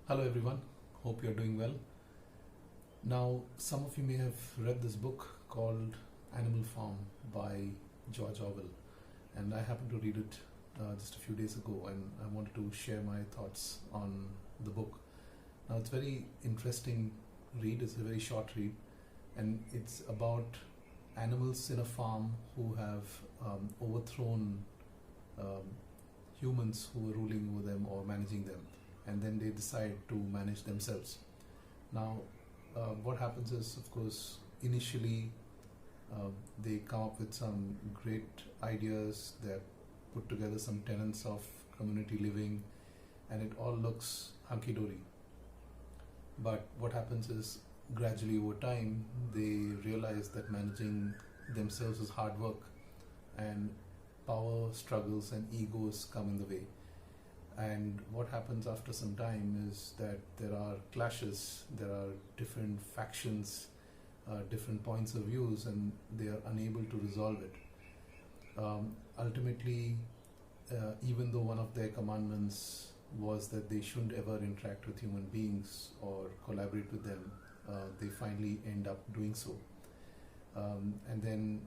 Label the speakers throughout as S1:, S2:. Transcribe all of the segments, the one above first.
S1: Hello everyone, hope you're doing well. Now, some of you may have read this book called Animal Farm by George Orwell, and I happened to read it just a few days ago, and I wanted to share my thoughts on the book. Now, it's a very interesting read, it's a very short read, and it's about animals in a farm who have overthrown um, humans who were ruling over them or managing them, and then they decide to manage themselves. Now, what happens is, of course, initially they come up with some great ideas, they put together some tenets of community living, and it all looks hunky-dory. But what happens is, gradually over time, they realize that managing themselves is hard work, and power struggles and egos come in the way. And what happens after some time is that there are clashes, there are different factions, different points of views, and they are unable to resolve it. Ultimately, even though one of their commandments was that they shouldn't ever interact with human beings or collaborate with them, they finally end up doing so. And then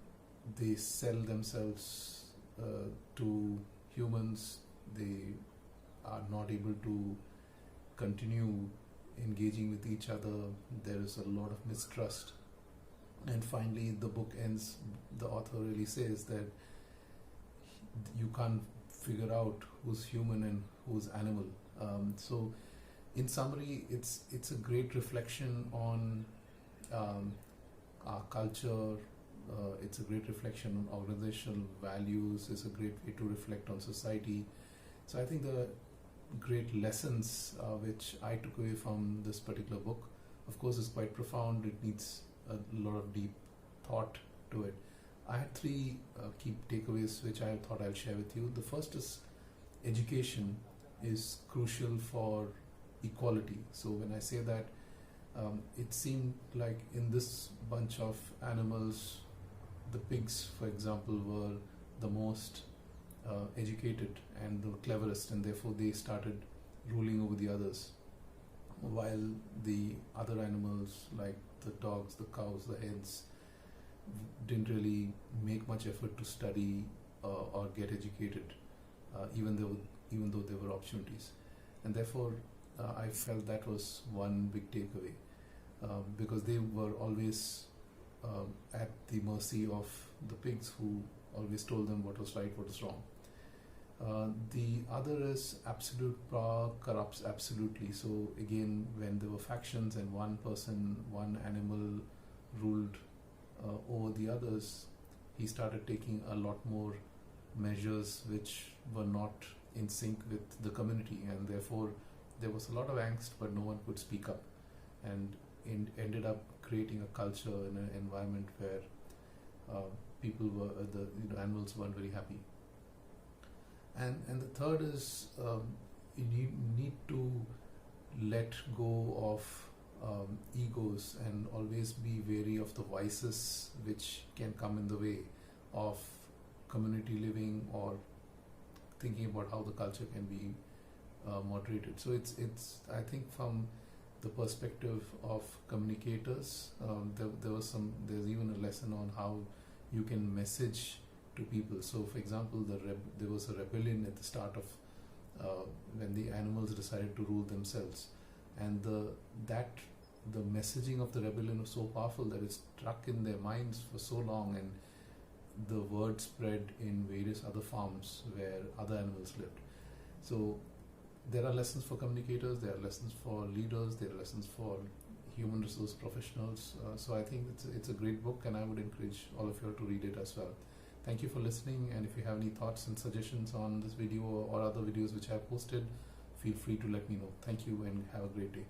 S1: they sell themselves to humans. They are not able to continue engaging with each other. There is a lot of mistrust, and finally the book ends, the author really says that you can't figure out who's human and who's animal. So in summary, it's a great reflection on our culture. It's a great reflection on organizational values. It's a great way to reflect on society. So I think the great lessons which I took away from this particular book, of course, is quite profound. It needs a lot of deep thought to it. I had three key takeaways which I thought I'll share with you. The first is education is crucial for equality. So when I say that, it seemed like in this bunch of animals, the pigs, for example, were the most educated and the cleverest, and therefore they started ruling over the others, while the other animals like the dogs, the cows, the hens didn't really make much effort to study or get educated, even though there were opportunities. And therefore I felt that was one big takeaway, because they were always at the mercy of the pigs, who always told them what was right, what was wrong. The other is absolute power corrupts absolutely. So again, when there were factions and one person, one animal ruled over the others, he started taking a lot more measures which were not in sync with the community, and therefore there was a lot of angst, but no one could speak up, and ended up creating a culture in an environment where people were, the animals weren't very happy. And the third is, you need to let go of egos and always be wary of the vices which can come in the way of community living or thinking about how the culture can be moderated. So it's I think from the perspective of communicators, there's even a lesson on how you can message to people. So for example, there was a rebellion at the start of when the animals decided to rule themselves, and the messaging of the rebellion was so powerful that it stuck in their minds for so long, and the word spread in various other farms where other animals lived. So there are lessons for communicators, there are lessons for leaders, there are lessons for human resource professionals. So I think it's a great book, and I would encourage all of you to read it as well. Thank you for listening, and if you have any thoughts and suggestions on this video or other videos which I have posted, feel free to let me know. Thank you and have a great day.